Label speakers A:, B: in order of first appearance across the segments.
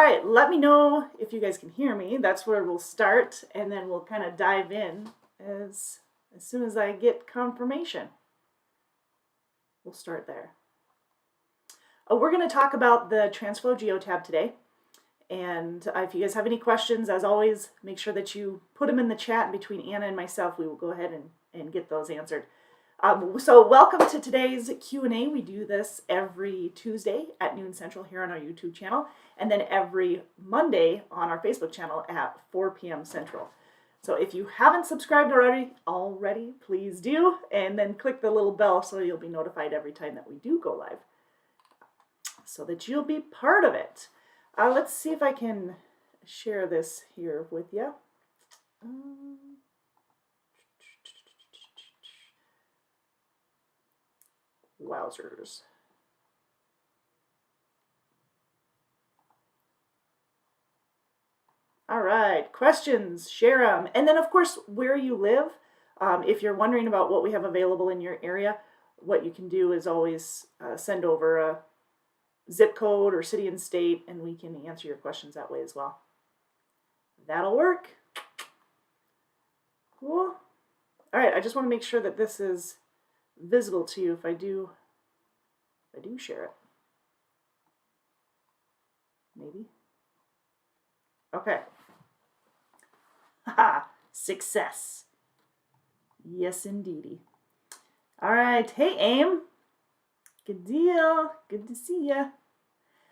A: right, let me know if you guys can hear me. That's where we'll start, and then we'll kind of dive in as soon as I get confirmation. We'll start there. We're going to talk about the Transflo GeoTab today. And if you guys have any questions, as always, make sure that you put them in the chat between Anna and myself. We will go ahead and get those answered. So welcome to today's Q&A. We do this every Tuesday at noon Central here on our YouTube channel, and then every Monday on our Facebook channel at 4 p.m. Central. So if you haven't subscribed already, please do, and then click the little bell so you'll be notified every time that we do go live, so that you'll be part of it. Let's see if I can share this here with you. Wowzers. All right, questions, share them. And then, of course, where you live. If you're wondering about what we have available in your area, what you can do is always send over a zip code or city and state, and we can answer your questions that way as well. That'll work. Cool. All right, I just want to make sure that this is visible to you if I do share it. Maybe. Okay. Haha, success. Yes, indeedy. All right. Hey, Aim. Good deal. Good to see ya.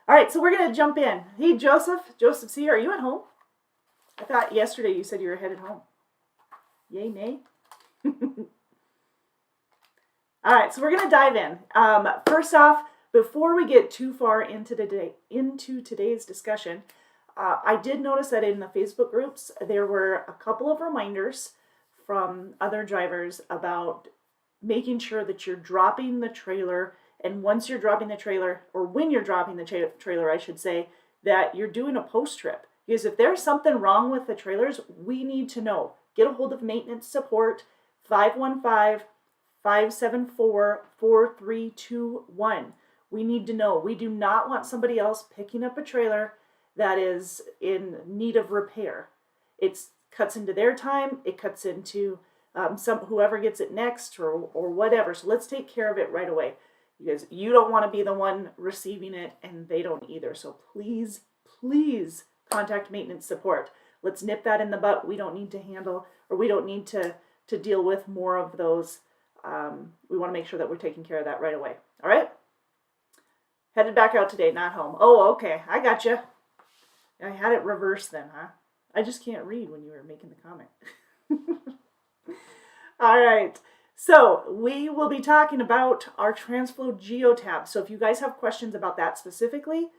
A: All right, so we're going to jump in. Hey, Joseph. Joseph's here. Are you at home? I thought yesterday you said you were headed home. Yay, nay? All right, so we're going to dive in. First off, before we get too far into today's discussion, I did notice that in the Facebook groups, there were a couple of reminders from other drivers about making sure that you're dropping the trailer, and once you're dropping the trailer, or when you're dropping the trailer, I should say, that you're doing a post-trip. Because if there's something wrong with the trailers, we need to know. Get a hold of maintenance support, 515-574-4321. We need to know. We do not want somebody else picking up a trailer that is in need of repair. It cuts into their time. It cuts into whoever gets it next or whatever. So let's take care of it right away, because you don't want to be the one receiving it and they don't either. So please, please contact maintenance support. Let's nip that in the butt. We don't need to handle, or we don't need to deal with more of those. We want to make sure that we're taking care of that right away. All right? Headed back out today, not home. Oh, okay. I got you. I had it reversed then, huh? I just can't read when you were making the comment. All right. So we will be talking about our Transflo GeoTab. So if you guys have questions about that specifically,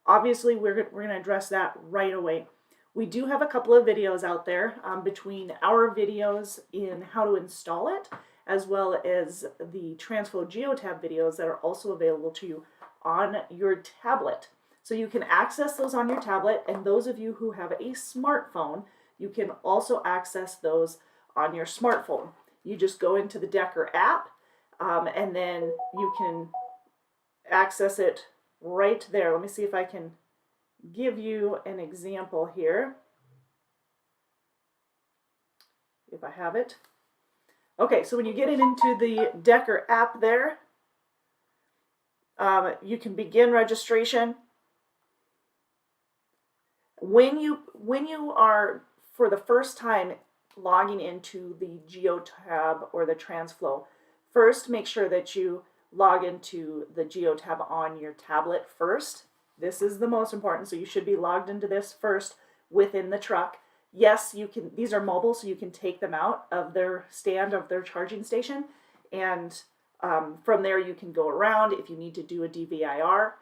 A: obviously we're going to address that right away. We do have a couple of videos out there between our videos in how to install it, as well as the Transflo GeoTab videos that are also available to you on your tablet. So you can access those on your tablet, and those of you who have a smartphone, you can also access those on your smartphone. You just go into the Decker app, and then you can access it right there. Let me see if I can give you an example here, if I have it. Okay, so when you get into the Decker app there, you can begin registration. When you are, for the first time, logging into the GeoTab or the Transflo, first make sure that you log into the GeoTab on your tablet first. This is the most important, so you should be logged into this first within the truck. Yes, you can. These are mobile, so you can take them out of their stand, of their charging station, and from there you can go around if you need to do a DVIR,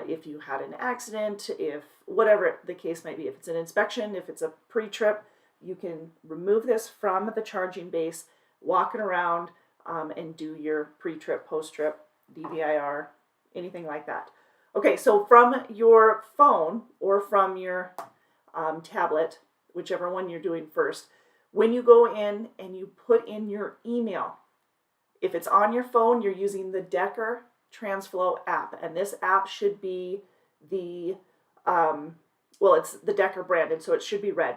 A: if you had an accident, if whatever the case may be, if it's an inspection, if it's a pre-trip, you can remove this from the charging base, walk it around, and do your pre-trip, post-trip, DVIR, anything like that. Okay, so from your phone or from your tablet, whichever one you're doing first, when you go in and you put in your email, if it's on your phone, you're using the Decker Transflo app, and this app should be the well, it's the Decker branded, so it should be red.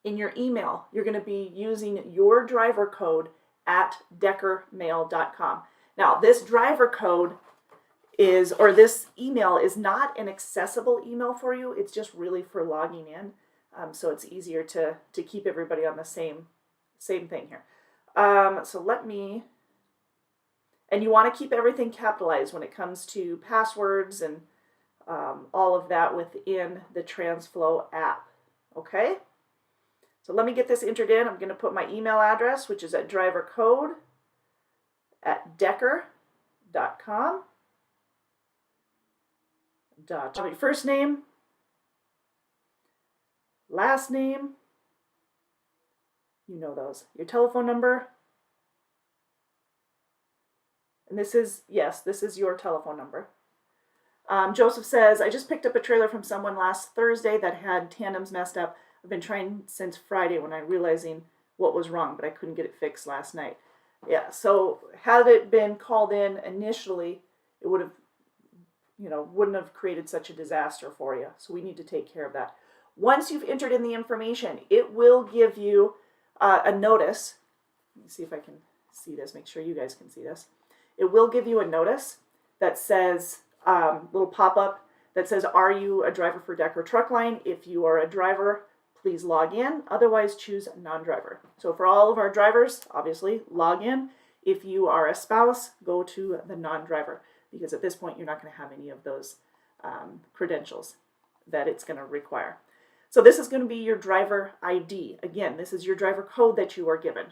A: In your email, you're going to be using your driver code at deckermail.com. Now, this driver code is, or this email is not an accessible email for you. It's just really for logging in. So it's easier to keep everybody on the same thing here. So let me, and you want to keep everything capitalized when it comes to passwords and all of that within the Transflo app. Okay? So let me get this entered in. I'm going to put my email address, which is at drivercode@decker.com. First name, last name, you know those. Your telephone number, and this is, yes, this is your telephone number. Joseph says, I just picked up a trailer from someone last Thursday that had tandems messed up. I've been trying since Friday when I'm realizing what was wrong, but I couldn't get it fixed last night. Yeah, so had it been called in initially, it would have, wouldn't have created such a disaster for you. So we need to take care of that. Once you've entered in the information, it will give you a notice. Let me see if I can see this, make sure you guys can see this. It will give you a notice that says, little pop-up that says, are you a driver for Decker Truck Line? If you are a driver, please log in. Otherwise, choose non-driver. So for all of our drivers, obviously, log in. If you are a spouse, go to the non-driver, because at this point, you're not going to have any of those credentials that it's going to require. So this is going to be your driver ID. Again, this is your driver code that you are given.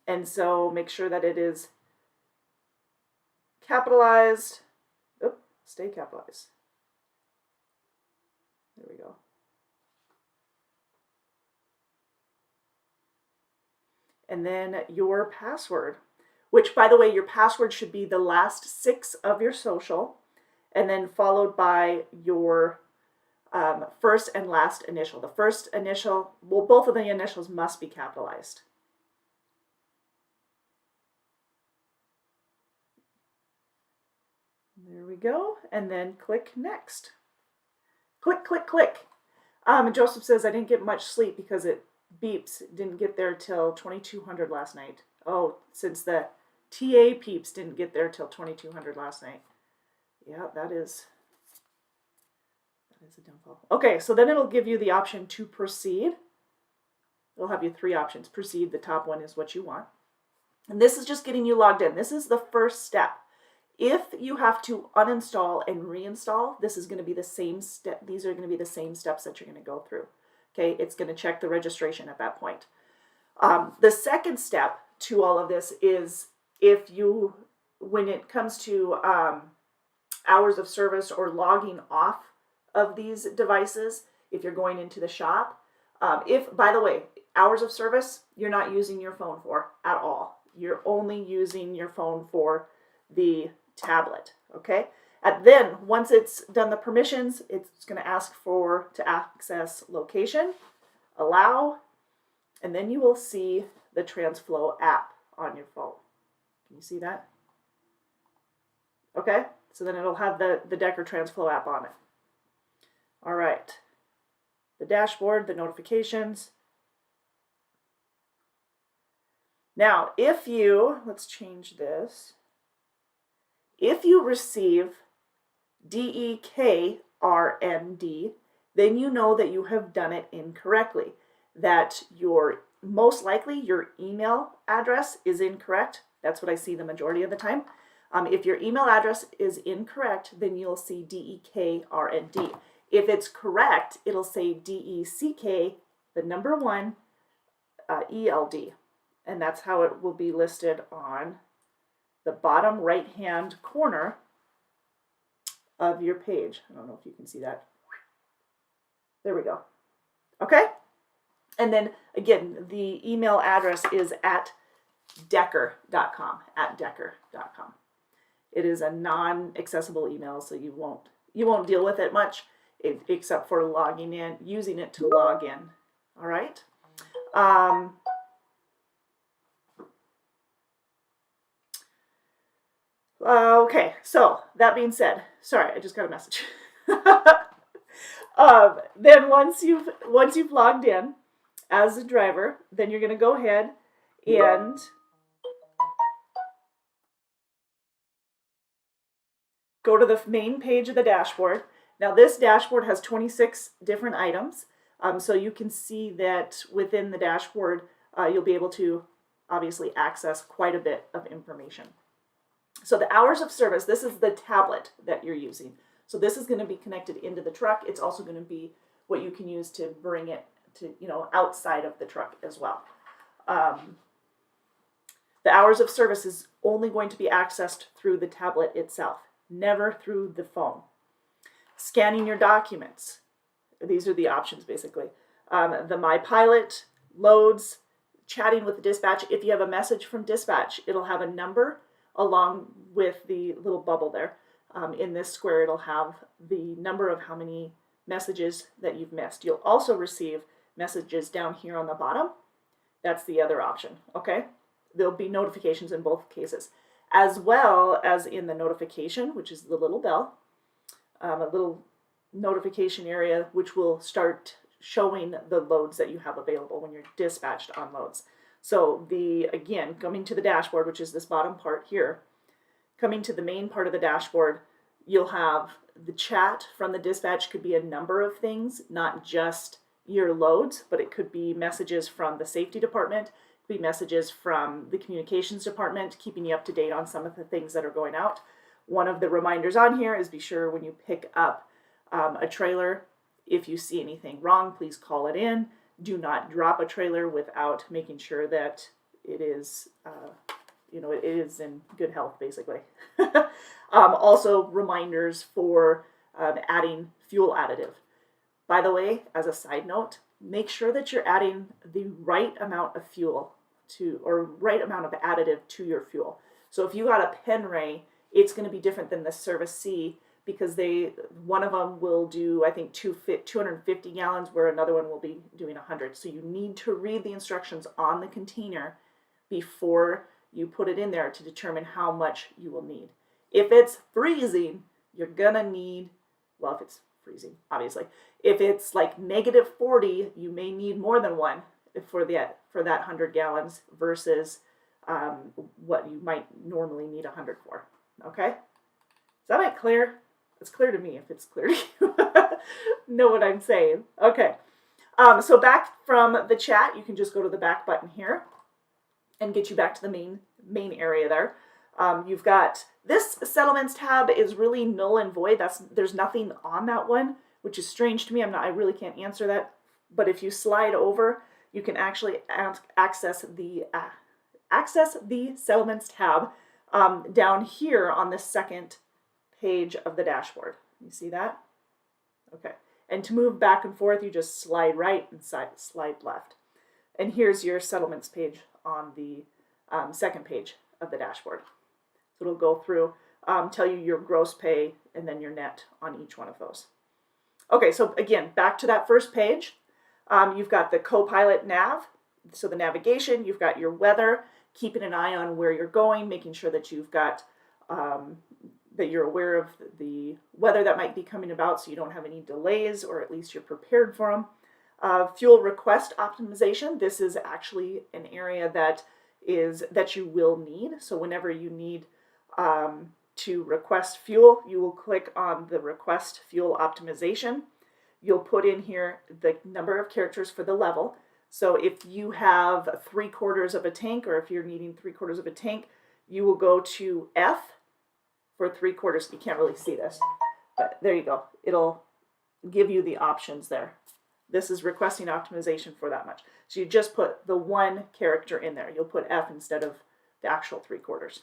A: And so make sure that it is capitalized. Oop, stay capitalized. There we go. And then your password, which, by the way, your password should be the last 6 of your social, and then followed by your first and last initial. The first initial, well, both of the initials must be capitalized. There we go. And then click next. Click, click, click. Joseph says, I didn't get much sleep because it beeps. Didn't get there till 2200 last night. Oh, since the TA peeps didn't get there till 2200 last night. Yeah, that is a downfall. Okay, so then it'll give you the option to proceed. It'll have you 3 options. Proceed, the top one is what you want. And this is just getting you logged in. This is the first step. If you have to uninstall and reinstall, this is going to be the same step. These are going to be the same steps that you're going to go through. Okay, it's going to check the registration at that point. The second step to all of this is if you, when it comes to hours of service or logging off of these devices, if you're going into the shop, if, by the way, hours of service, you're not using your phone for at all. You're only using your phone for the tablet, okay? And then once it's done the permissions, it's going to ask to access location, allow, and then you will see the Transflo app on your phone. Can you see that? Okay, so then it'll have the Decker Transflo app on it. All right, the dashboard, the notifications. Now, if you, let's change this. If you receive DEKRND, then you know that you have done it incorrectly, that most likely your email address is incorrect. That's what I see the majority of the time. If your email address is incorrect, then you'll see DEKRND. If it's correct, it'll say DECK, the number 1, ELD. And that's how it will be listed on the bottom right-hand corner of your page. I don't know if you can see that. There we go. Okay? And then, again, the email address is at decker.com, at decker.com. It is a non-accessible email, so you won't deal with it much, except for logging in, using it to log in. All right? Okay, so that being said, sorry, I just got a message. Then once you've logged in as a driver, then you're going to go ahead and go to the main page of the dashboard. Now this dashboard has 26 different items, so you can see that within the dashboard you'll be able to obviously access quite a bit of information. So the hours of service, this is the tablet that you're using. So this is going to be connected into the truck. It's also going to be what you can use to bring it to, outside of the truck as well. The hours of service is only going to be accessed through the tablet itself, never through the phone. Scanning your documents. These are the options basically. The My Pilot, loads, chatting with the dispatch. If you have a message from dispatch, it'll have a number along with the little bubble there. In this square, it'll have the number of how many messages that you've missed. You'll also receive messages down here on the bottom. That's the other option, okay? There'll be notifications in both cases, as well as in the notification, which is the little bell, a little notification area, which will start showing the loads that you have available when you're dispatched on loads. So again, coming to the dashboard, which is this bottom part here, coming to the main part of the dashboard, you'll have the chat from the dispatch. Could be a number of things, not just your loads, but it could be messages from the safety department, it could be messages from the communications department, keeping you up to date on some of the things that are going out. One of the reminders on here is be sure when you pick up a trailer, if you see anything wrong, please call it in. Do not drop a trailer without making sure that it is, it is in good health, basically. Also, reminders for adding fuel additive. By the way, as a side note, make sure that you're adding the right amount of fuel or right amount of additive to your fuel. So if you got a pen ray, it's going to be different than the Service C, because one of them will do, I think, 250 gallons, where another one will be doing 100. So you need to read the instructions on the container before you put it in there to determine how much you will need. If it's freezing, you're gonna need, well, if it's freezing, obviously. If it's like -40, you may need more than one for that 100 gallons versus what you might normally need 100 for. Okay? Is that make clear? It's clear to me if it's clear to you. Know what I'm saying. Okay. So back from the chat, you can just go to the back button here and get you back to the main area there. You've got this settlements tab is really null and void. There's nothing on that one, which is strange to me. I really can't answer that. But if you slide over, you can actually access the settlements tab down here on the second page of the dashboard. You see that? Okay. And to move back and forth, you just slide right and slide left. And here's your settlements page on the second page of the dashboard. So it'll go through, tell you your gross pay and then your net on each one of those. Okay, so again, back to that first page. You've got the co-pilot nav, so the navigation. You've got your weather, keeping an eye on where you're going, making sure that you've got that you're aware of the weather that might be coming about, so you don't have any delays, or at least you're prepared for them. Fuel request optimization. This is actually an area that you will need. So whenever you need to request fuel, you will click on the request fuel optimization. You'll put in here the number of characters for the level. So if you have 3/4 of a tank, or if you're needing 3/4 of a tank, you will go to F for 3/4. You can't really see this, but there you go. It'll give you the options there. This is requesting optimization for that much. So you just put the one character in there. You'll put F instead of the actual 3/4.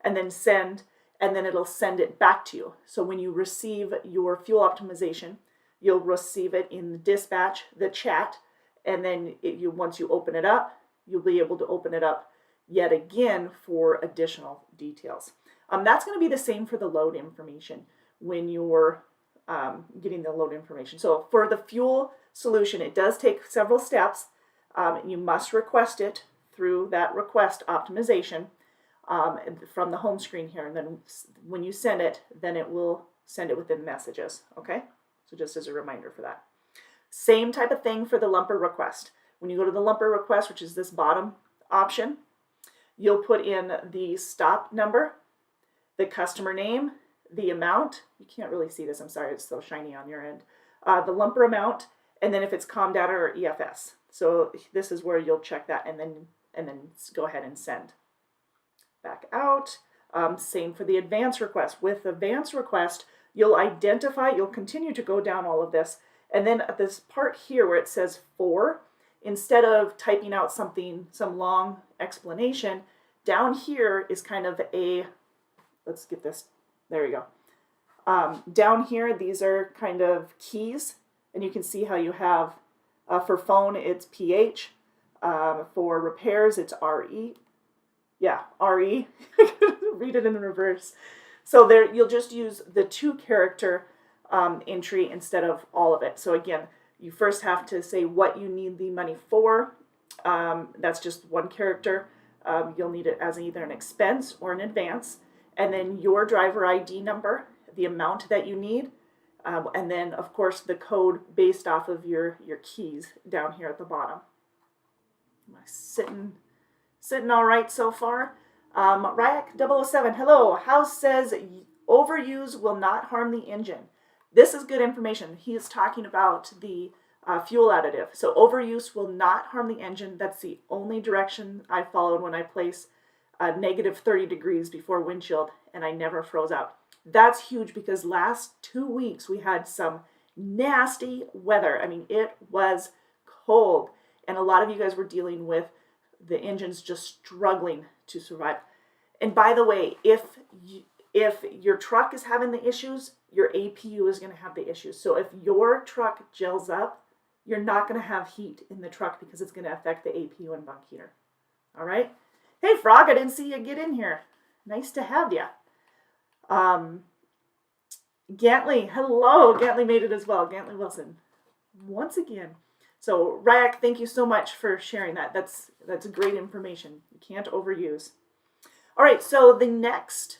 A: And then send, and then it'll send it back to you. So when you receive your fuel optimization, you'll receive it in the dispatch, the chat, and then once you open it up, you'll be able to open it up yet again for additional details. That's going to be the same for the load information when you're getting the load information. So for the fuel solution, it does take several steps. You must request it through that request optimization from the home screen here. And then when you send it, then it will send it within messages, okay? So just as a reminder for that. Same type of thing for the lumper request. When you go to the lumper request, which is this bottom option, you'll put in the stop number, the customer name, the amount. You can't really see this, I'm sorry, it's so shiny on your end. The lumper amount, and then if it's COM data or EFS. So this is where you'll check that and then go ahead and send. Back out. Same for the advance request. With advance request, you'll continue to go down all of this, and then at this part here where it says for, instead of typing out some long explanation, down here is kind of a, let's get this, there you go. Down here, these are kind of keys, and you can see how you have, for phone, it's PH, for repairs, it's RE. Yeah, RE. Read it in the reverse. So there, you'll just use the 2-character entry instead of all of it. So again, you first have to say what you need the money for. That's just 1 character. You'll need it as either an expense or an advance. And then your driver ID number, the amount that you need, and then, of course, the code based off of your keys down here at the bottom. Am I sitting all right so far? Ryak007, hello. House says overuse will not harm the engine. This is good information. He is talking about the fuel additive. So overuse will not harm the engine. That's the only direction I followed when I place negative 30 degrees before windshield, and I never froze out. That's huge because last 2 weeks we had some nasty weather. I mean, it was cold, and a lot of you guys were dealing with the engines just struggling to survive. And by the way, if your truck is having the issues, your APU is going to have the issues. So if your truck gels up, you're not going to have heat in the truck because it's going to affect the APU and bunk heater. All right? Hey, Frog, I didn't see you get in here. Nice to have you. Gantley, hello. Gantley made it as well. Gantley Wilson, once again. So, Ryak, thank you so much for sharing that. That's great information. You can't overuse. All right, so the next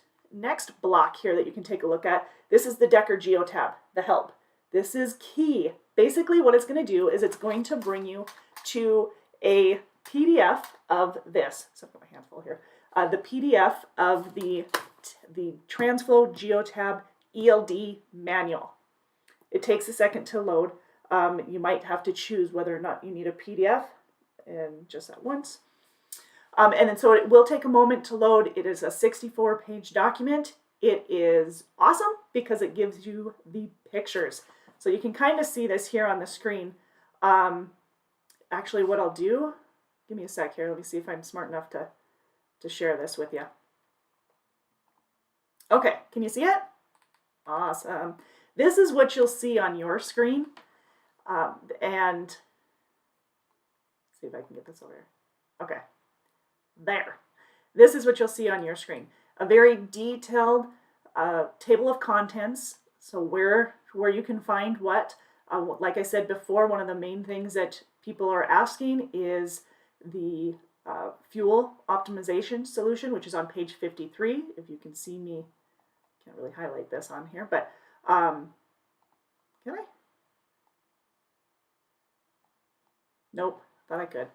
A: block here that you can take a look at, this is the Decker GeoTab, the help. This is key. Basically, what it's going to do is it's going to bring you to a PDF of this. So I've got my handful here. The PDF of the Transflo GeoTab ELD manual. It takes a second to load. You might have to choose whether or not you need a PDF, and just at once. And then so it will take a moment to load. It is a 64-page document. It is awesome because it gives you the pictures. So you can kind of see this here on the screen. Actually, what I'll do, give me a sec here. Let me see if I'm smart enough to share this with you. Okay, can you see it? Awesome. This is what you'll see on your screen. And see if I can get this over here. Okay, there. This is what you'll see on your screen. A very detailed table of contents. So where you can find what. Like I said before, one of the main things that people are asking is the fuel optimization solution, which is on page 53. If you can see me, can't really highlight this on here, but can I? Nope, thought I could.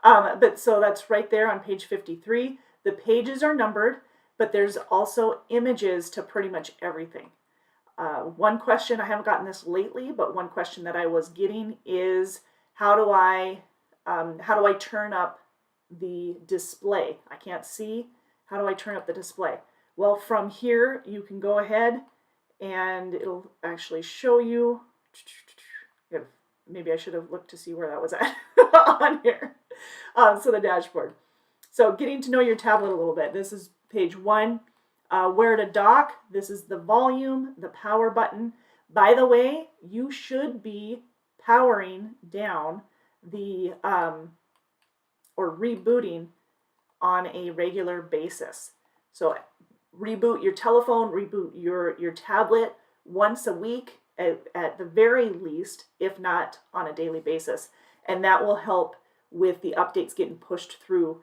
A: But so that's right there on page 53. The pages are numbered, but there's also images to pretty much everything. One question, I haven't gotten this lately, but one question that I was getting is how do I turn up the display? I can't see. How do I turn up the display? Well, from here, you can go ahead and it'll actually show you. Maybe I should have looked to see where that was at on here. So the dashboard. So getting to know your tablet a little bit. This is page 1. Where to dock. This is the volume, the power button. By the way, you should be powering down the or rebooting on a regular basis. So reboot your telephone, reboot your tablet once a week at the very least, if not on a daily basis. And that will help with the updates getting pushed through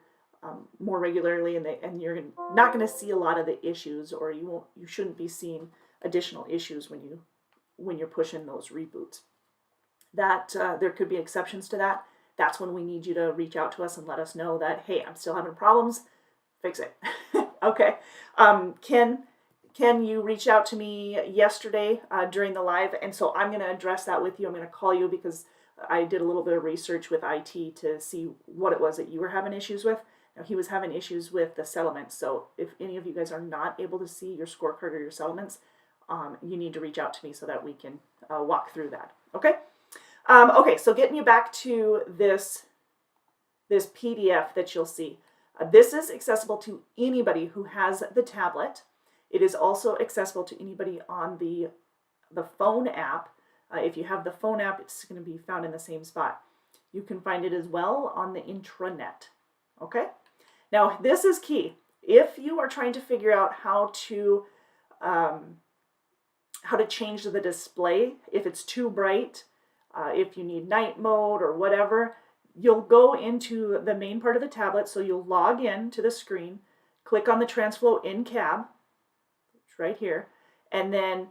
A: more regularly, and you're not going to see a lot of the issues, or you shouldn't be seeing additional issues when you're pushing those reboots. That there could be exceptions to that. That's when we need you to reach out to us and let us know that, hey, I'm still having problems, fix it. Okay. Ken, you reached out to me yesterday during the live, and so I'm going to address that with you. I'm going to call you because I did a little bit of research with IT to see what it was that you were having issues with. Now, he was having issues with the settlements, so if any of you guys are not able to see your scorecard or your settlements, you need to reach out to me so that we can walk through that. Okay? Okay, so getting you back to this PDF that you'll see. This is accessible to anybody who has the tablet. It is also accessible to anybody on the phone app. If you have the phone app, it's going to be found in the same spot. You can find it as well on the intranet. Okay? Now, this is key. If you are trying to figure out how to change the display, if it's too bright, if you need night mode or whatever, you'll go into the main part of the tablet. So you'll log in to the screen, click on the Transflo in cab, it's right here, and then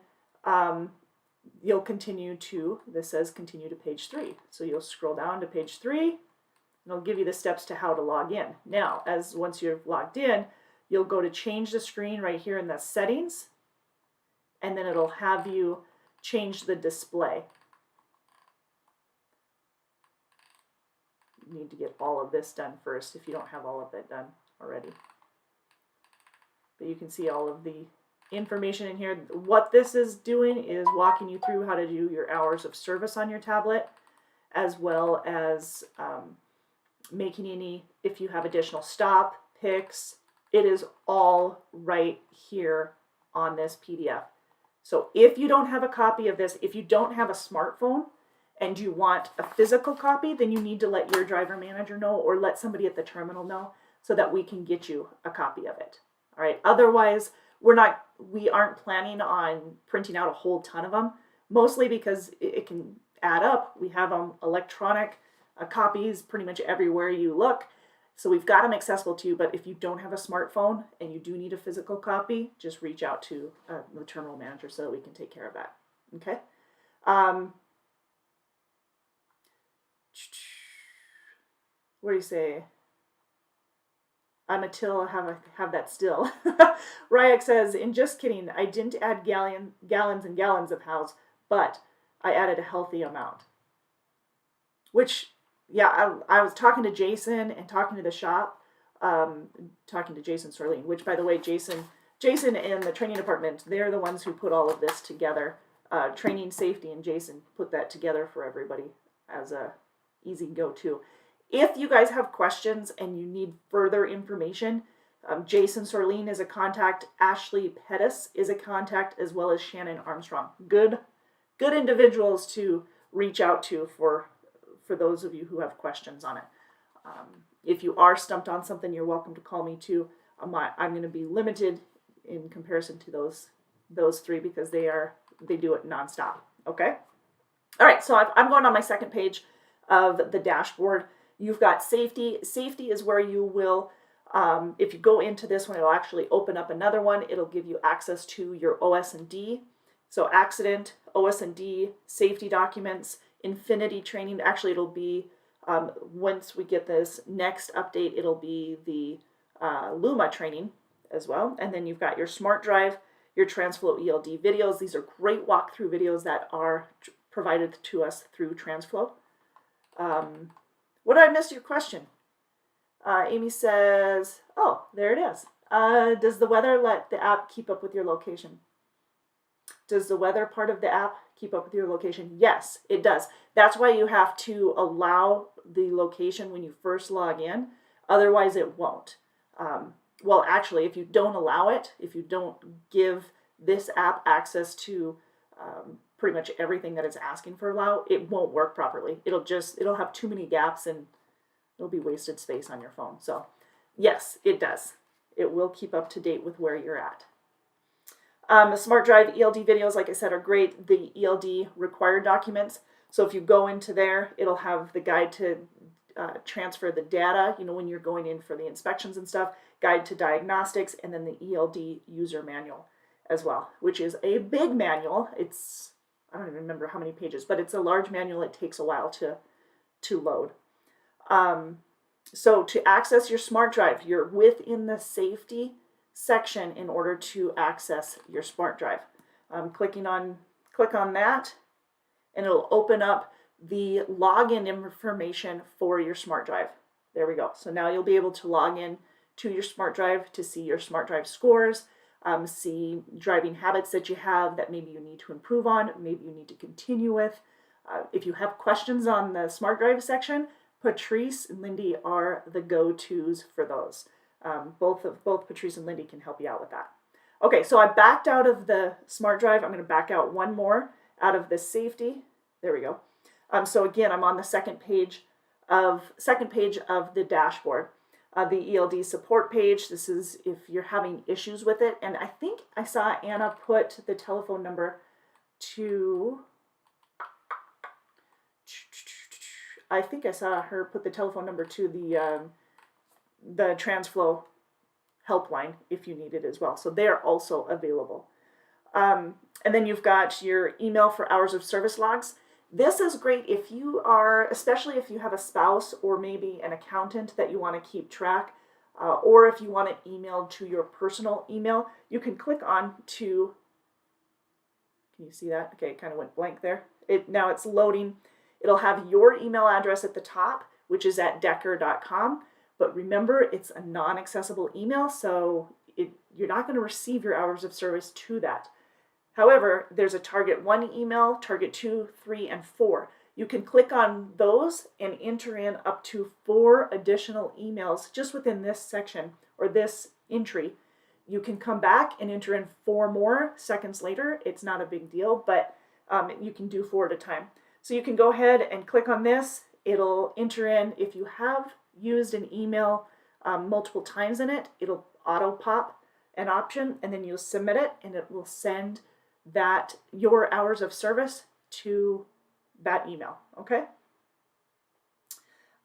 A: you'll continue to, this says continue to page 3. So you'll scroll down to page 3, and it'll give you the steps to how to log in. Now, once you're logged in, you'll go to change the screen right here in the settings, and then it'll have you change the display. You need to get all of this done first if you don't have all of it done already. But you can see all of the information in here. What this is doing is walking you through how to do your hours of service on your tablet, as well as making any, if you have additional stop, picks, it is all right here on this PDF. So if you don't have a copy of this, if you don't have a smartphone and you want a physical copy, then you need to let your driver manager know or let somebody at the terminal know so that we can get you a copy of it. All right. Otherwise, we aren't planning on printing out a whole ton of them, mostly because it can add up. We have electronic copies pretty much everywhere you look. So we've got them accessible to you, but if you don't have a smartphone and you do need a physical copy, just reach out to the terminal manager so that we can take care of that. Okay. What do you say? I'm a till, have that still. Ryak says, and just kidding, I didn't add gallons and gallons of house, but I added a healthy amount. Which, yeah, I was talking to Jason and talking to the shop, talking to Jason Sorleen, which, by the way, Jason and the training department, they're the ones who put all of this together. Training, safety, and Jason put that together for everybody as a easy go-to. If you guys have questions and you need further information, Jason Sorleen is a contact, Ashley Pettis is a contact, as well as Shannon Armstrong. Good individuals to reach out to for those of you who have questions on it. If you are stumped on something, you're welcome to call me too. I'm going to be limited in comparison to those three because they do it nonstop. Okay. All right. So I'm going on my second page of the dashboard. You've got safety. Safety is where you will, if you go into this one, it'll actually open up another one. It'll give you access to your OS&D. So accident, OS&D, safety documents, Infinity training. Actually, it'll be, once we get this next update, it'll be the Luma training as well. And then you've got your Smart Drive, your Transflo ELD videos. These are great walkthrough videos that are provided to us through Transflo. What did I miss your question? Amy says, oh, there it is. Does the weather let the app keep up with your location? Does the weather part of the app keep up with your location? Yes, it does. That's why you have to allow the location when you first log in. Otherwise, it won't. Well, actually, if you don't allow it, if you don't give this app access to pretty much everything that it's asking for allow, it won't work properly. It'll have too many gaps and it'll be wasted space on your phone. So yes, it does. It will keep up to date with where you're at. The Smart Drive ELD videos, like I said, are great. The ELD required documents. So if you go into there, it'll have the guide to transfer the data, when you're going in for the inspections and stuff, guide to diagnostics, and then the ELD user manual. as well, which is a big manual. It's, I don't even remember how many pages, but it's a large manual. It takes a while to load. So to access your smart drive, you're within the safety section in order to access your smart drive. Click on that, and it'll open up the login information for your smart drive. There we go. So now you'll be able to log in to your smart drive to see your smart drive scores, see driving habits that you have that maybe you need to improve on, maybe you need to continue with. If you have questions on the smart drive section, Patrice and Lindy are the go-tos for those. Both Patrice and Lindy can help you out with that. Okay, so I backed out of the smart drive. I'm going to back out one more out of the safety. There we go. So again, I'm on the second page of the dashboard, the ELD support page. This is if you're having issues with it, and I think I saw Anna put the telephone number to. I think I saw her put the telephone number to the Transflo helpline if you need it as well. So they're also available. And then you've got your email for hours of service logs. This is great if you are, especially if you have a spouse or maybe an accountant that you want to keep track, or if you want to email to your personal email, you can click on to, can you see that? Okay, it kind of went blank there. Now it's loading. It'll have your email address at the top, which is at decker.com. But remember, it's a non-accessible email, so you're not going to receive your hours of service to that. However, there's a target 1 email, target 2, 3, and 4. You can click on those and enter in up to 4 additional emails just within this section or this entry. You can come back and enter in 4 more seconds later. It's not a big deal, but you can do 4 at a time. So you can go ahead and click on this. It'll enter in, if you have used an email multiple times in it, it'll auto pop an option, and then you'll submit it, and it will send that your hours of service to that email. Okay.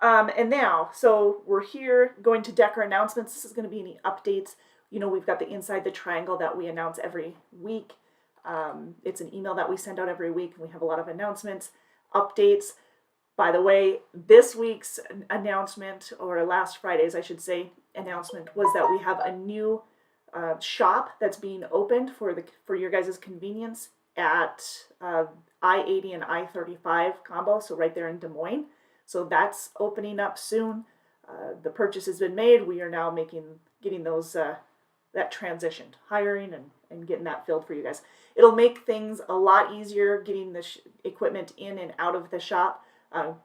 A: And now, so we're here going to Decker announcements. This is going to be any updates. You know, we've got the Inside the Triangle that we announce every week. It's an email that we send out every week, and we have a lot of announcements, updates. By the way, this week's announcement, or last Friday's, I should say, announcement was that we have a new shop that's being opened for your guys' convenience at I-80 and I-35 combo, so right there in Des Moines. So that's opening up soon. The purchase has been made. We are now getting those that transitioned, hiring and getting that filled for you guys. It'll make things a lot easier getting the equipment in and out of the shop,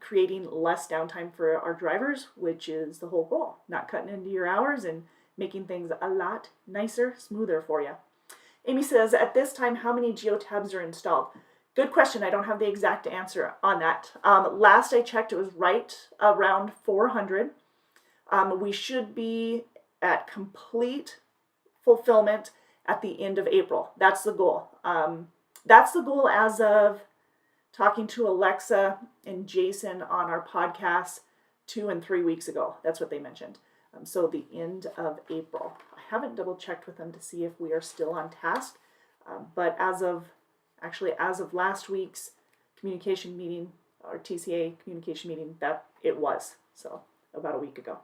A: creating less downtime for our drivers, which is the whole goal. Not cutting into your hours and making things a lot nicer, smoother for you. Amy says, at this time, how many GeoTabs are installed? Good question. I don't have the exact answer on that. Last I checked, it was right around 400. We should be at complete fulfillment at the end of April. That's the goal. That's the goal as of talking to Alexa and Jason on our podcast 2 and 3 weeks ago. That's what they mentioned. So the end of April. I haven't double checked with them to see if we are still on task, but as of last week's communication meeting, our TCA communication meeting, that it was, so about a week ago.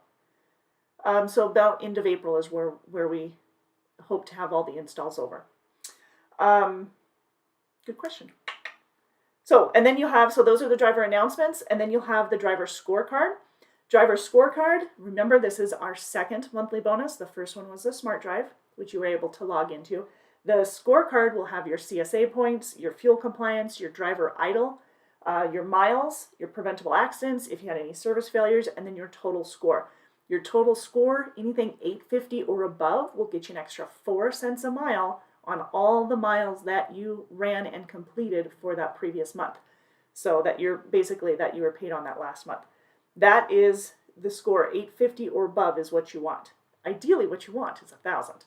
A: So about end of April is where we hope to have all the installs over. Good question. So, and then you'll have, so those are the driver announcements, and then you'll have the driver scorecard. Driver scorecard, remember this is our second monthly bonus. The first one was the Smart Drive, which you were able to log into. The scorecard will have your CSA points, your fuel compliance, your driver idle, your miles, your preventable accidents, if you had any service failures, and then your total score. Your total score, anything 850 or above, will get you an extra 4 cents a mile on all the miles that you ran and completed for that previous month. So that you were paid on that last month. That is the score. 850 or above is what you want. Ideally, what you want is 1,000.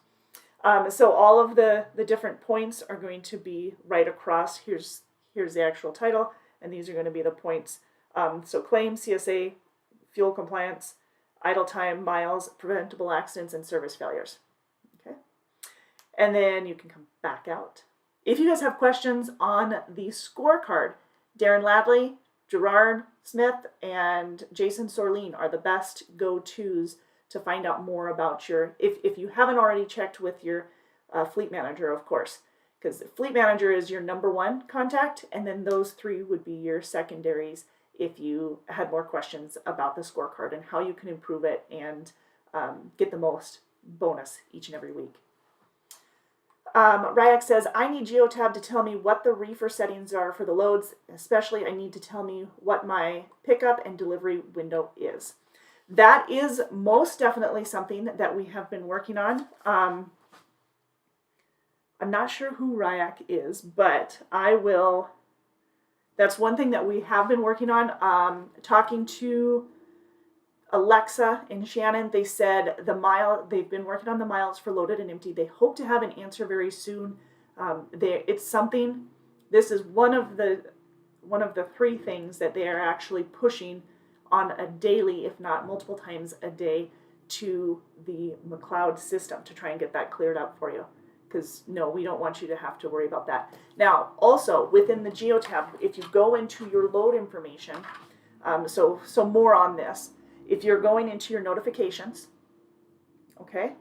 A: So all of the different points are going to be right across. Here's the actual title, and these are going to be the points. So claim, CSA, fuel compliance, idle time, miles, preventable accidents, and service failures. Okay. and then you can come back out. If you guys have questions on the scorecard, Darren Ladley, Gerard Smith, and Jason Sorleen are the best go-tos to find out more about your, if you haven't already checked with your fleet manager, of course, because fleet manager is your #1 contact, and then those 3 would be your secondaries if you had more questions about the scorecard and how you can improve it and get the most bonus each and every week. Ryak says, I need GeoTab to tell me what the reefer settings are for the loads, especially I need to tell me what my pickup and delivery window is. That is most definitely something that we have been working on. I'm not sure who Ryak is, but I will, that's one thing that we have been working on. Talking to Alexa and Shannon, they said they've been working on the miles for loaded and empty. They hope to have an answer very soon. It's something, this is one of the 3 things that they are actually pushing on a daily, if not multiple times a day, to the McLeod system to try and get that cleared up for you. Because no, we don't want you to have to worry about that. Now, also within the GeoTab, if you go into your load information, so more on this. If you're going into your notifications, okay,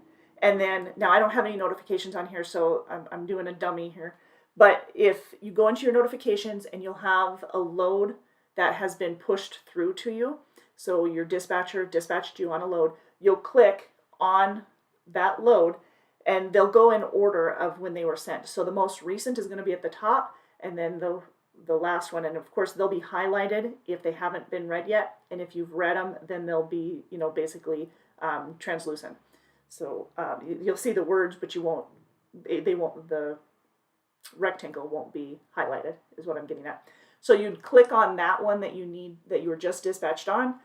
A: and then, now I don't have any notifications on here, so I'm doing a dummy here, but if you go into your notifications and you'll have a load that has been pushed through to you, so your dispatcher dispatched you on a load, you'll click on that load, and they'll go in order of when they were sent. So the most recent is going to be at the top, and then the last one, and of course they'll be highlighted if they haven't been read yet, and if you've read them, then they'll be, basically translucent. So you'll see the words, but you won't, the rectangle won't be highlighted, is what I'm getting at. So you'd click on that one that you were just dispatched on,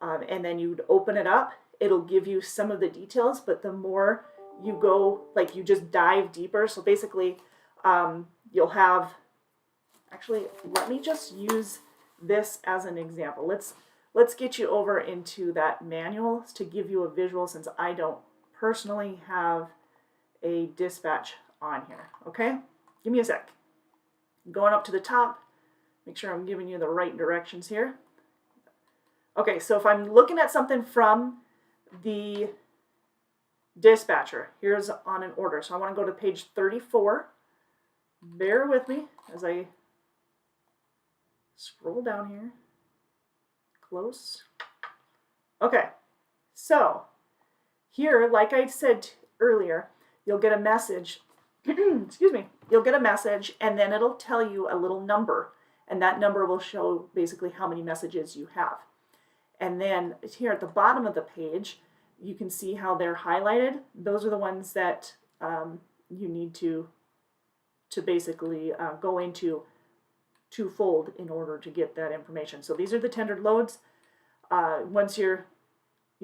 A: and then you'd open it up. It'll give you some of the details, but the more you go, like, you just dive deeper. So basically, you'll have, actually, let me just use this as an example. Let's get you over into that manual to give you a visual, since I don't personally have a dispatch on here. Okay, give me a sec. Going up to the top, make sure I'm giving you the right directions here. Okay, so if I'm looking at something from the dispatcher, here's on an order. So I want to go to page 34. Bear with me as I scroll down here. Close. Okay, so here, like I said earlier, you'll get a message. Excuse me. You'll get a message, and then it'll tell you a little number, and that number will show basically how many messages you have. And then here at the bottom of the page, you can see how they're highlighted. Those are the ones that you need to basically go into twofold in order to get that information. So these are the tendered loads. Once you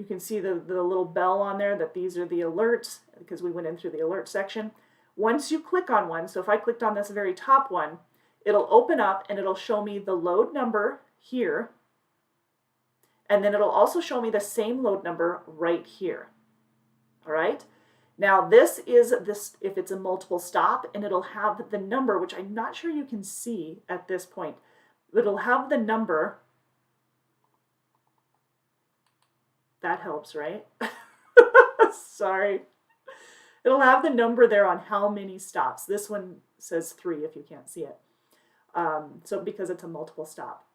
A: can see the little bell on there that these are the alerts, because we went in through the alert section. Once you click on one, so if I clicked on this very top one, it'll open up and it'll show me the load number here, and then it'll also show me the same load number right here. All right. Now this is if it's a multiple stop, and it'll have the number, which I'm not sure you can see at this point, but it'll have the number. That helps, right? Sorry. It'll have the number there on how many stops. This one says 3 if you can't see it. So because it's a multiple stop.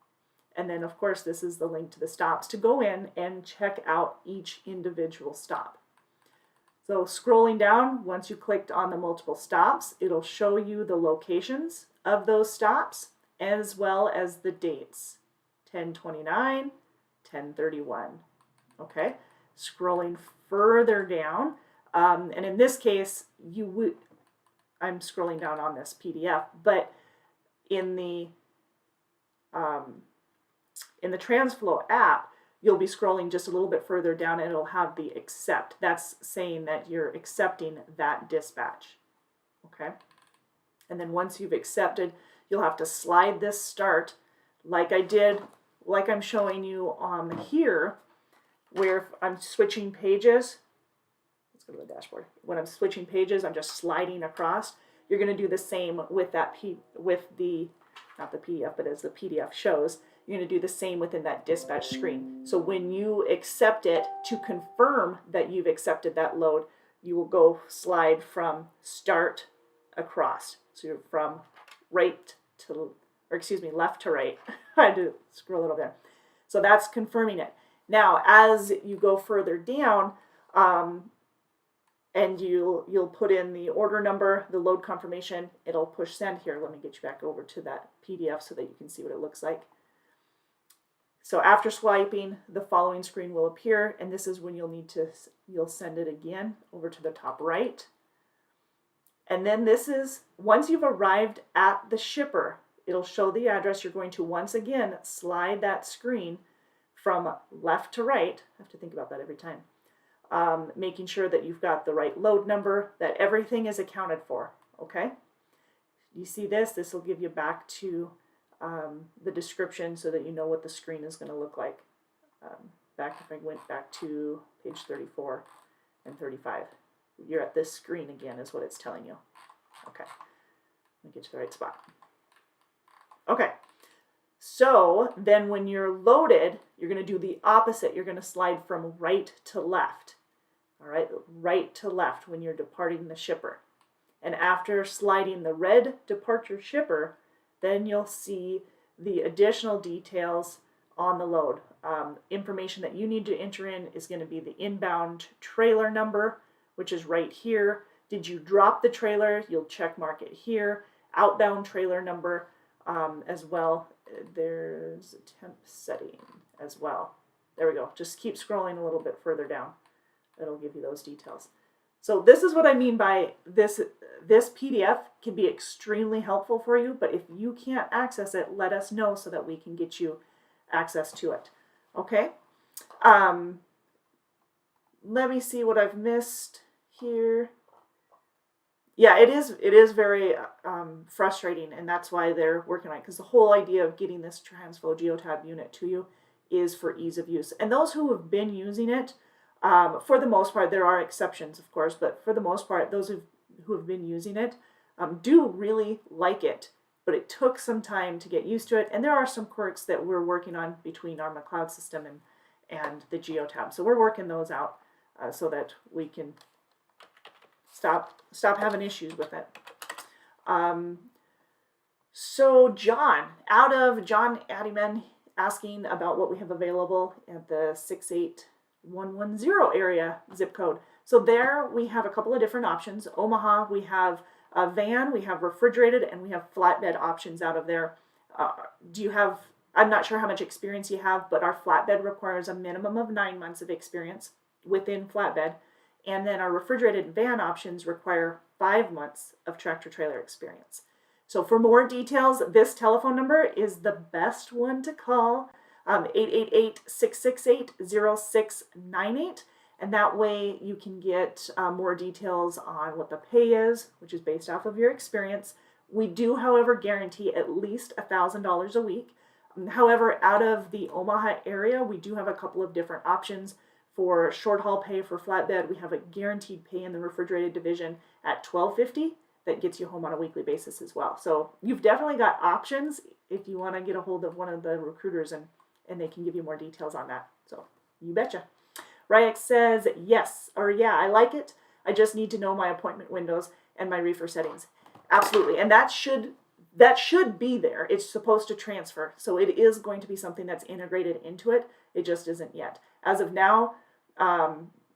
A: And then of course this is the link to the stops to go in and check out each individual stop. So scrolling down, once you clicked on the multiple stops, it'll show you the locations of those stops as well as the dates. 10/29, 10/31. Okay, scrolling further down, and in this case, I'm scrolling down on this PDF, but in the Transflo app, you'll be scrolling just a little bit further down, and it'll have the accept. That's saying that you're accepting that dispatch. Okay, and then once you've accepted, you'll have to slide this start, like I did, like I'm showing you here, where if I'm switching pages, let's let's go to the dashboard. When I'm switching pages, I'm just sliding across. You're going to do the same with that not the PDF, but as the PDF shows, you're going to do the same within that dispatch screen. So when you accept it, to confirm that you've accepted that load, you will go slide from start across. So you're from left to right. I had to scroll a little bit. So that's confirming it. Now, as you go further down, and you'll put in the order number, the load confirmation, it'll push send here. Let me get you back over to that PDF so that you can see what it looks like. So after swiping, the following screen will appear, and this is when you'll send it again over to the top right. And then this is, once you've arrived at the shipper, it'll show the address. You're going to once again slide that screen from left to right. I have to think about that every time. Making sure that you've got the right load number, that everything is accounted for, okay? You see this? This will give you back to the description so that you know what the screen is going to look like. If I went back to page 34 and 35, you're at this screen again is what it's telling you. Okay, let me get to the right spot. Okay, so then when you're loaded, you're going to do the opposite. You're going to slide from right to left. All right, right to left when you're departing the shipper. And after sliding the red departure shipper, then you'll see the additional details on the load. Information that you need to enter in is going to be the inbound trailer number, which is right here. Did you drop the trailer? You'll check mark it here. Outbound trailer number as well. There's a temp setting as well. There we go. Just keep scrolling a little bit further down. It'll give you those details. So this is what I mean by this PDF can be extremely helpful for you, but if you can't access it, let us know so that we can get you access to it. Okay? Let me see what I've missed here. Yeah, it is very frustrating, and that's why they're working on it, because the whole idea of getting this Transflo GeoTab unit to you is for ease of use. And those who have been using it, for the most part, there are exceptions, of course, but for the most part, those who have been using it do really like it. But it took some time to get used to it, and there are some quirks that we're working on between our McLeod system and the GeoTab. So we're working those out so that we can stop having issues with it. So John Addiman asking about what we have available at the 68110 area zip code. So there we have a couple of different options. Omaha, we have a van, we have refrigerated, and we have flatbed options out of there. I'm not sure how much experience you have, but our flatbed requires a minimum of 9 months of experience within flatbed. And then our refrigerated van options require 5 months of tractor trailer experience. So for more details, this telephone number is the best one to call, 888-668-0698. And that way you can get more details on what the pay is, which is based off of your experience. We do, however, guarantee at least $1,000 a week. However, out of the Omaha area, we do have a couple of different options. For short haul pay for flatbed, we have a guaranteed pay in the refrigerated division at $12.50 that gets you home on a weekly basis as well. So you've definitely got options if you want to get a hold of one of the recruiters and they can give you more details on that. So you betcha. Ryax says, yes, or yeah, I like it. I just need to know my appointment windows and my reefer settings. Absolutely. And that should be there. It's supposed to transfer. So it is going to be something that's integrated into it. It just isn't yet. As of now,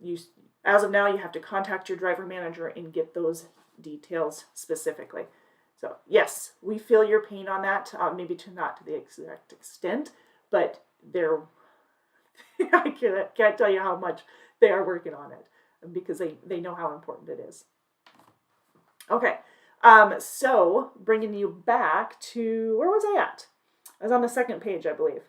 A: you have to contact your driver manager and get those details specifically. So yes, we feel your pain on that. Maybe not to the exact extent, but I can't tell you how much they are working on it because they know how important it is. Okay, so bringing you back to, where was I at? I was on the second page, I believe.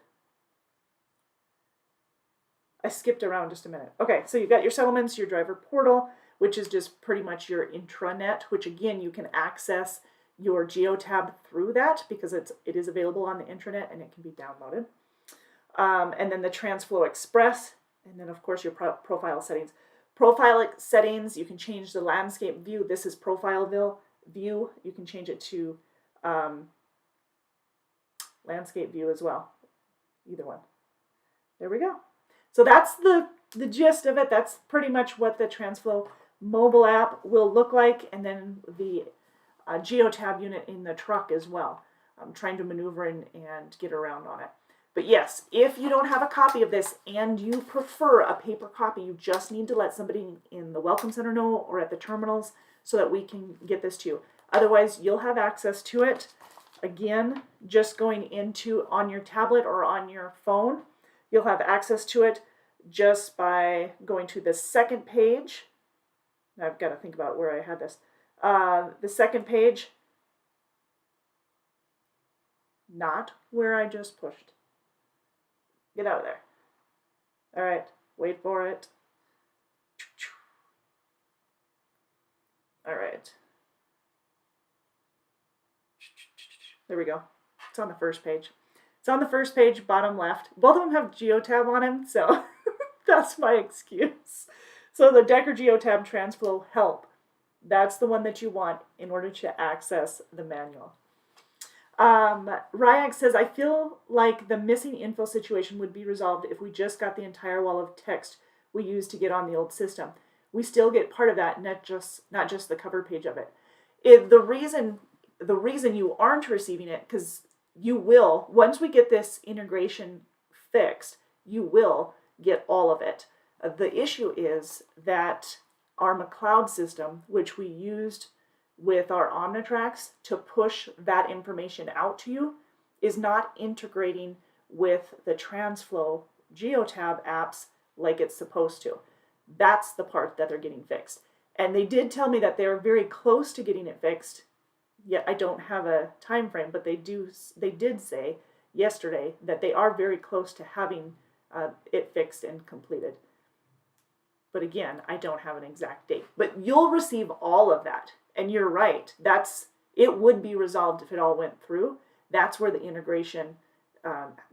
A: I skipped around just a minute. Okay, so you got your settlements, your driver portal, which is just pretty much your intranet, which again, you can access your GeoTab through that because it is available on the intranet and it can be downloaded. And then the Transflo Express, and then of course your profile settings. Profile settings, you can change the landscape view. This is profile view. You can change it to landscape view as well. Either one. There we go. So that's the gist of it. That's pretty much what the Transflo mobile app will look like, and then the GeoTab unit in the truck as well. I'm trying to maneuver and get around on it. But yes, if you don't have a copy of this and you prefer a paper copy, you just need to let somebody in the Welcome Center know or at the terminals so that we can get this to you. Otherwise, you'll have access to it, again, just going into on your tablet or on your phone. You'll have access to it just by going to the second page. I've got to think about where I had this. The second page, not where I just pushed. Get out of there. All right, wait for it. All right. There we go. It's on the first page. It's on the first page, bottom left. Both of them have GeoTab on them, so that's my excuse. So the Decker GeoTab Transflo Help, that's the one that you want in order to access the manual. Ryak says, I feel like the missing info situation would be resolved if we just got the entire wall of text we used to get on the old system. We still get part of that, not just the cover page of it. The reason you aren't receiving it, because you will, once we get this integration fixed, you will get all of it. The issue is that our McLeod system, which we used with our Omnitrax to push that information out to you, is not integrating with the Transflo GeoTab apps like it's supposed to. That's the part that they're getting fixed. And they did tell me that they're very close to getting it fixed, yet I don't have a time frame, but they did say yesterday that they are very close to having it fixed and completed. But again, I don't have an exact date. But you'll receive all of that. And you're right. It would be resolved if it all went through. That's where the integration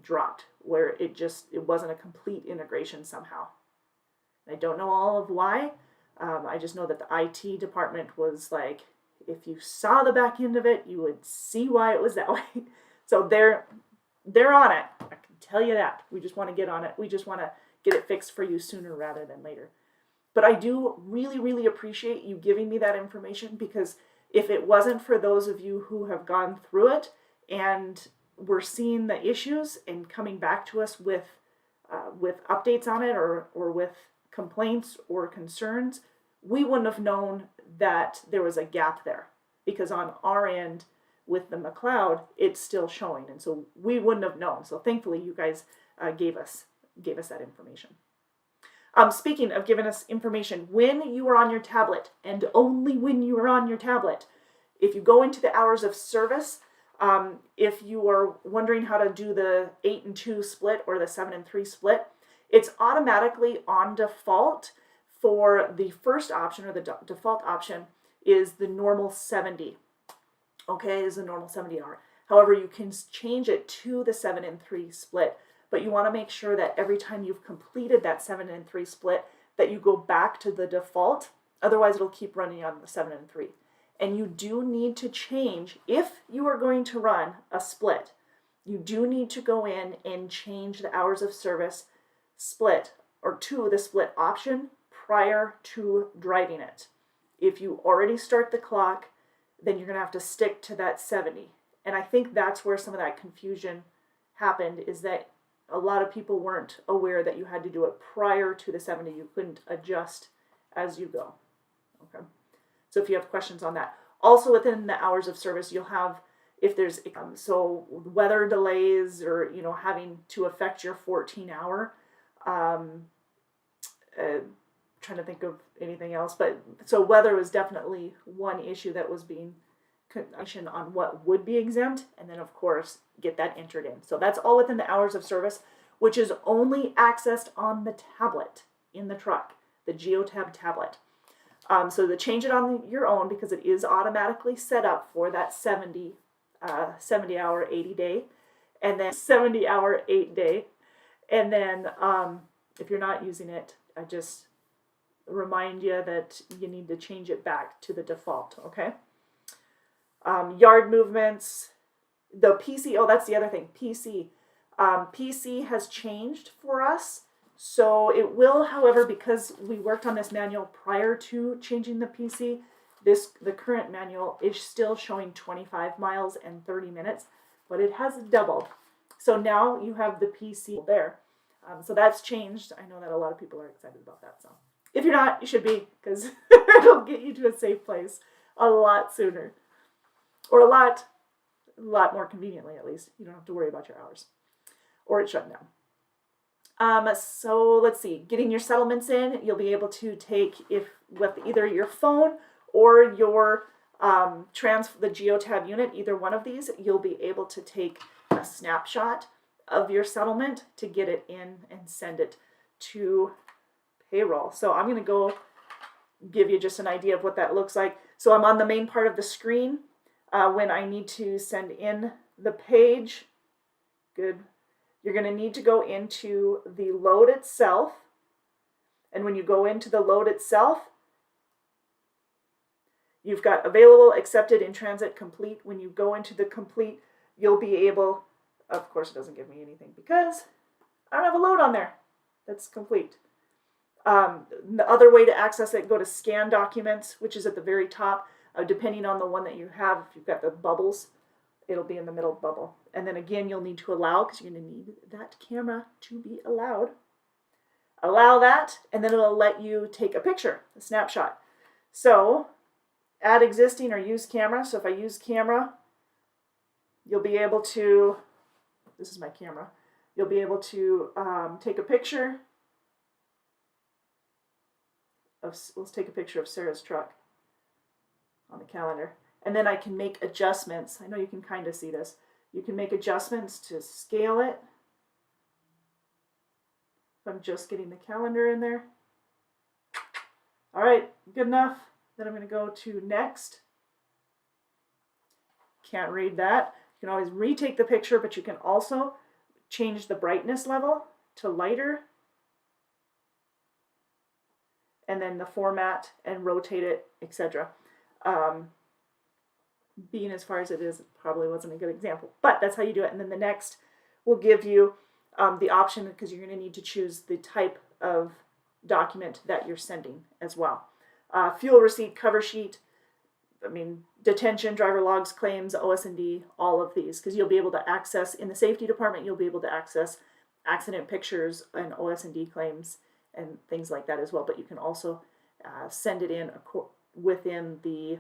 A: dropped, where it wasn't a complete integration somehow. I don't know all of why. I just know that the IT department was like, if you saw the back end of it, you would see why it was that way. So they're on it. I can tell you that. We just want to get on it. We just want to get it fixed for you sooner rather than later. But I do really, really appreciate you giving me that information, because if it wasn't for those of you who have gone through it and were seeing the issues and coming back to us with updates on it or with complaints or concerns, we wouldn't have known that there was a gap there, because on our end with the McLeod, it's still showing, and so we wouldn't have known. So thankfully, you guys gave us that information. Speaking of giving us information, when you are on your tablet, and only when you are on your tablet, if you go into the hours of service, if you are wondering how to do the 8 and 2 split or the 7 and 3 split, it's automatically on default for the first option, or the default option is the normal 70. Okay, is the normal 70 hour. However, you can change it to the 7 and 3 split. But you want to make sure that every time you've completed that 7 and 3 split, that you go back to the default. Otherwise, it'll keep running on the 7 and 3. And you do need to change, if you are going to run a split, you do need to go in and change the hours of service split, or to the split option, prior to driving it. If you already start the clock, then you're going to have to stick to that 70. And I think that's where some of that confusion happened, is that a lot of people weren't aware that you had to do it prior to the 70. You couldn't adjust as you go. Okay. So if you have questions on that. Also within the hours of service, you'll have, if there's, so weather delays or, having to affect your 14-hour, trying to think of anything else, but so weather was definitely one issue that was being on what would be exempt, and then of course get that entered in. So that's all within the hours of service, which is only accessed on the tablet in the truck, the GeoTab tablet. So to change it on your own, because it is automatically set up for that 70 hour 80 day, and then 70 hour 8 day, and then if you're not using it, remind you that you need to change it back to the default, okay? Yard movements, the PC, oh, that's the other thing, PC. PC has changed for us. So it will, however, because we worked on this manual prior to changing the PC, the current manual is still showing 25 miles and 30 minutes, but it has doubled. So now you have the PC there. So that's changed. I know that a lot of people are excited about that. So if you're not, you should be, because it'll get you to a safe place a lot sooner, or a lot more conveniently, at least. You don't have to worry about your hours, or it shut down. So let's see, getting your settlements in, you'll be able to take, with either your phone or your the GeoTab unit, either one of these, you'll be able to take a snapshot of your settlement to get it in and send it to payroll. So I'm going to go give you just an idea of what that looks like. So I'm on the main part of the screen when I need to send in the page. Good. You're going to need to go into the load itself. And when you go into the load itself, you've got available, accepted, in transit, complete. When you go into the complete, you'll be able, of course it doesn't give me anything because I don't have a load on there. That's complete. The other way to access it, go to scan documents, which is at the very top, depending on the one that you have. If you've got the bubbles, it'll be in the middle bubble. And then again, you'll need to allow, because you're going to need that camera to be allowed. Allow that, and then it'll let you take a picture, a snapshot. So, add existing or use camera. So if I use camera, you'll be able to, this is my camera, you'll be able to take a picture of, let's take a picture of Sarah's truck on the calendar. And then I can make adjustments. I know you can kind of see this. You can make adjustments to scale it. If I'm just getting the calendar in there. All right, good enough. Then I'm going to go to next. Can't read that. You can always retake the picture, but you can also change the brightness level to lighter. And then the format and rotate it, etc. Being as far as it is, it probably wasn't a good example, but that's how you do it. And then the next will give you the option, because you're going to need to choose the type of document that you're sending as well. Fuel receipt, cover sheet, detention, driver logs, claims, OS&D, all of these, because you'll be able to access, in the safety department, you'll be able to access accident pictures and OS&D claims and things like that as well. But you can also send it in within the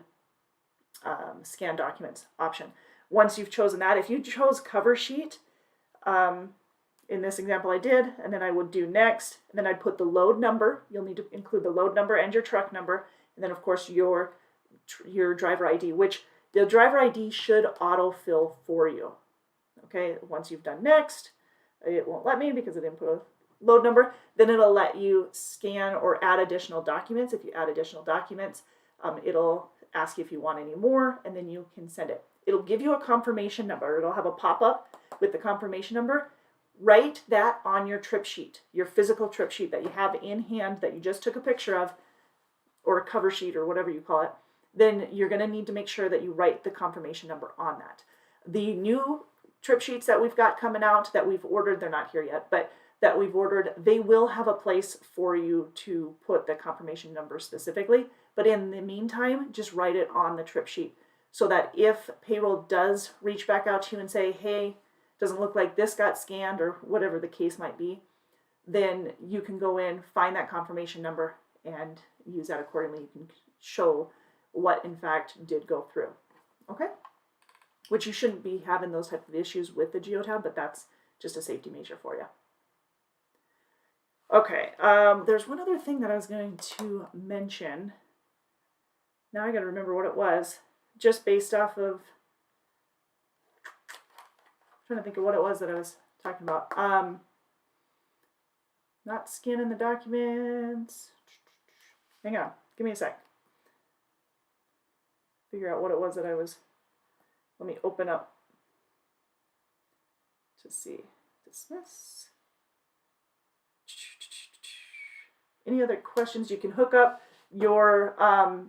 A: scan documents option. Once you've chosen that, if you chose cover sheet, in this example I did, and then I would do next, and then I'd put the load number. You'll need to include the load number and your truck number, and then of course your driver ID, which the driver ID should autofill for you. Okay, once you've done next, it won't let me because I didn't put a load number. Then it'll let you scan or add additional documents. If you add additional documents, it'll ask you if you want any more, and then you can send it. It'll give you a confirmation number. It'll have a pop-up with the confirmation number. Write that on your trip sheet, your physical trip sheet that you have in hand that you just took a picture of, or a cover sheet or whatever you call it. Then you're going to need to make sure that you write the confirmation number on that. The new trip sheets that we've got coming out that we've ordered, they're not here yet, but that we've ordered, they will have a place for you to put the confirmation number specifically. But in the meantime, just write it on the trip sheet so that if payroll does reach back out to you and say, hey, doesn't look like this got scanned, or whatever the case might be, then you can go in, find that confirmation number, and use that accordingly. You can show what in fact did go through. Okay? Which you shouldn't be having those type of issues with the GeoTab, but that's just a safety measure for you. Okay, there's one other thing that I was going to mention. Now I got to remember what it was, just based off of, I'm trying to think of what it was that I was talking about. Not scanning the documents. Hang on, give me a sec. Figure out what it was that I was, let me open up to see. Dismiss. Any other questions? You can hook up your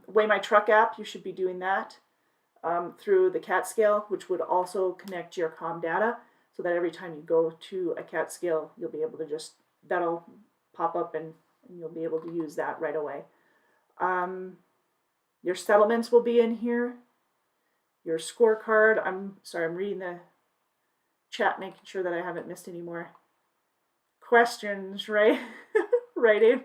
A: Weigh My Truck app. You should be doing that through the CAT scale, which would also connect to your COM data, so that every time you go to a CAT scale, you'll be able to just, that'll pop up and you'll be able to use that right away. Your settlements will be in here. Your scorecard. I'm sorry, I'm reading the chat, making sure that I haven't missed any more questions, right? Right, Abe?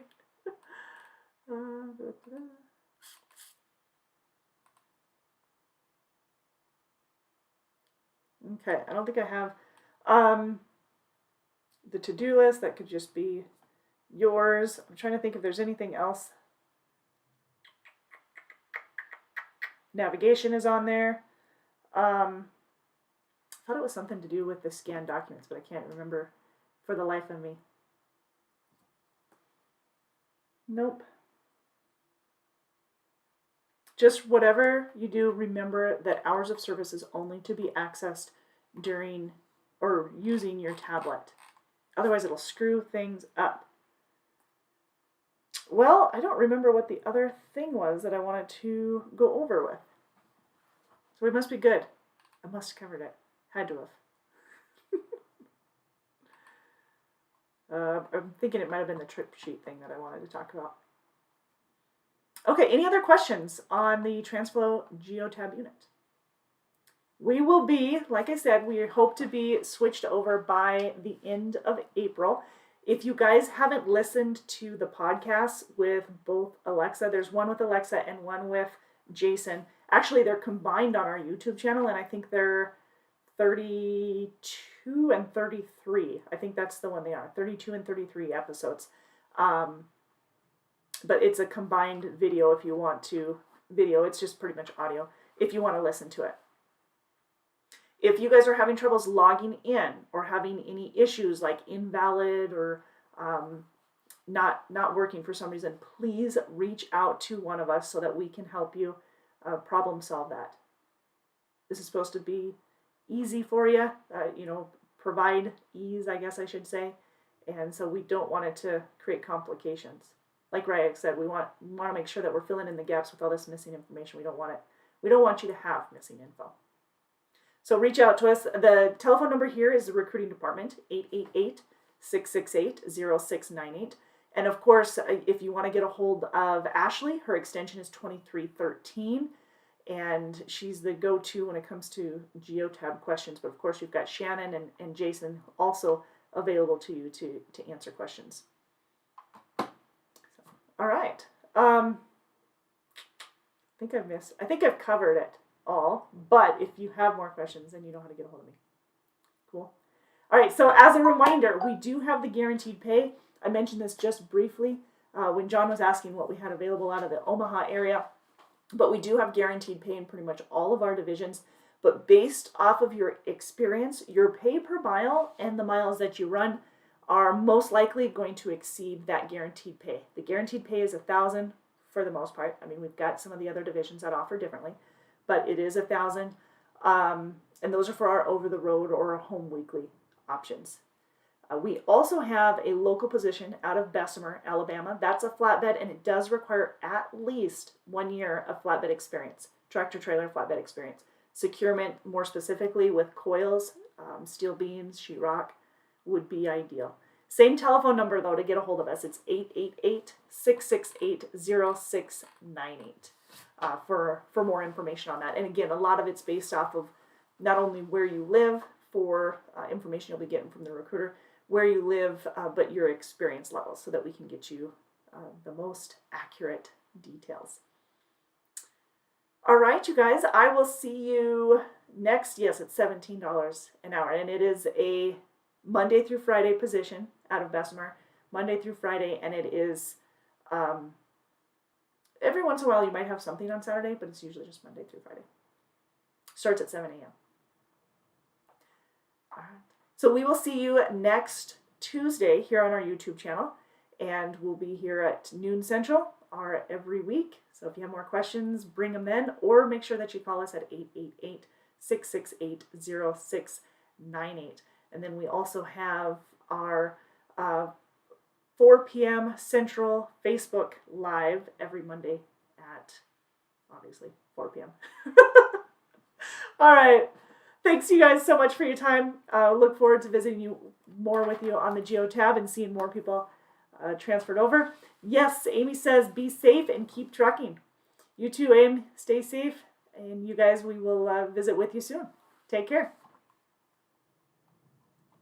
A: Okay, I don't think I have the to-do list. That could just be yours. I'm trying to think if there's anything else. Navigation is on there. I thought it was something to do with the scanned documents, but I can't remember for the life of me. Nope. Just whatever you do, remember that hours of service is only to be accessed during or using your tablet. Otherwise, it'll screw things up. Well, I don't remember what the other thing was that I wanted to go over with. So we must be good. I must have covered it. Had to have. I'm thinking it might have been the trip sheet thing that I wanted to talk about. Okay, any other questions on the Transflo GeoTab unit? We will be, like I said, we hope to be switched over by the end of April. If you guys haven't listened to the podcasts with both Alexa, there's one with Alexa and one with Jason. Actually, they're combined on our YouTube channel, and I think they're 32 and 33. I think that's the one they are, 32 and 33 episodes. But it's a combined video if you want to video. It's just pretty much audio if you want to listen to it. If you guys are having troubles logging in or having any issues like invalid or not working for some reason, please reach out to one of us so that we can help you problem solve that. This is supposed to be easy for you, provide ease, I guess I should say. And so we don't want it to create complications. Like Ryak said, we want to make sure that we're filling in the gaps with all this missing information. We don't want you to have missing info. So reach out to us. The telephone number here is the recruiting department, 888-668-0698. And of course, if you want to get a hold of Ashley, her extension is 2313. And she's the go-to when it comes to GeoTab questions. But of course, you've got Shannon and Jason also available to you to answer questions. All right. I think I've covered it all, but if you have more questions, then you know how to get a hold of me. Cool. All right, so as a reminder, we do have the guaranteed pay. I mentioned this just briefly when John was asking what we had available out of the Omaha area, but we do have guaranteed pay in pretty much all of our divisions. But based off of your experience, your pay per mile and the miles that you run are most likely going to exceed that guaranteed pay. The guaranteed pay is $1,000 for the most part. I mean, we've got some of the other divisions that offer differently, but it is $1,000. And those are for our over-the-road or our home weekly options. We also have a local position out of Bessemer, Alabama. That's a flatbed, and it does require at least 1 year of flatbed experience, tractor-trailer flatbed experience. Securement, more specifically with coils, steel beams, sheetrock, would be ideal. Same telephone number, though, to get a hold of us. It's 888-668-0698 for more information on that. And again, a lot of it's based off of not only where you live for information you'll be getting from the recruiter, where you live, but your experience levels so that we can get you the most accurate details. All right, you guys, I will see you next. Yes, it's $17 an hour, and it is a Monday through Friday position out of Bessemer, Monday through Friday, and it is, every once in a while you might have something on Saturday, but it's usually just Monday through Friday. Starts at 7 a.m. All right. So we will see you next Tuesday here on our YouTube channel, and we'll be here at noon Central every week. So if you have more questions, bring them then, or make sure that you call us at 888-668-0698. And then we also have our 4 p.m. Central, Facebook Live every Monday at, obviously, 4 p.m. All right. Thanks you guys so much for your time. Look forward to visiting you more with you on the GeoTab and seeing more people transferred over. Yes, Amy says be safe and keep trucking. You too, Amy. Stay safe. And you guys, we will visit with you soon. Take care.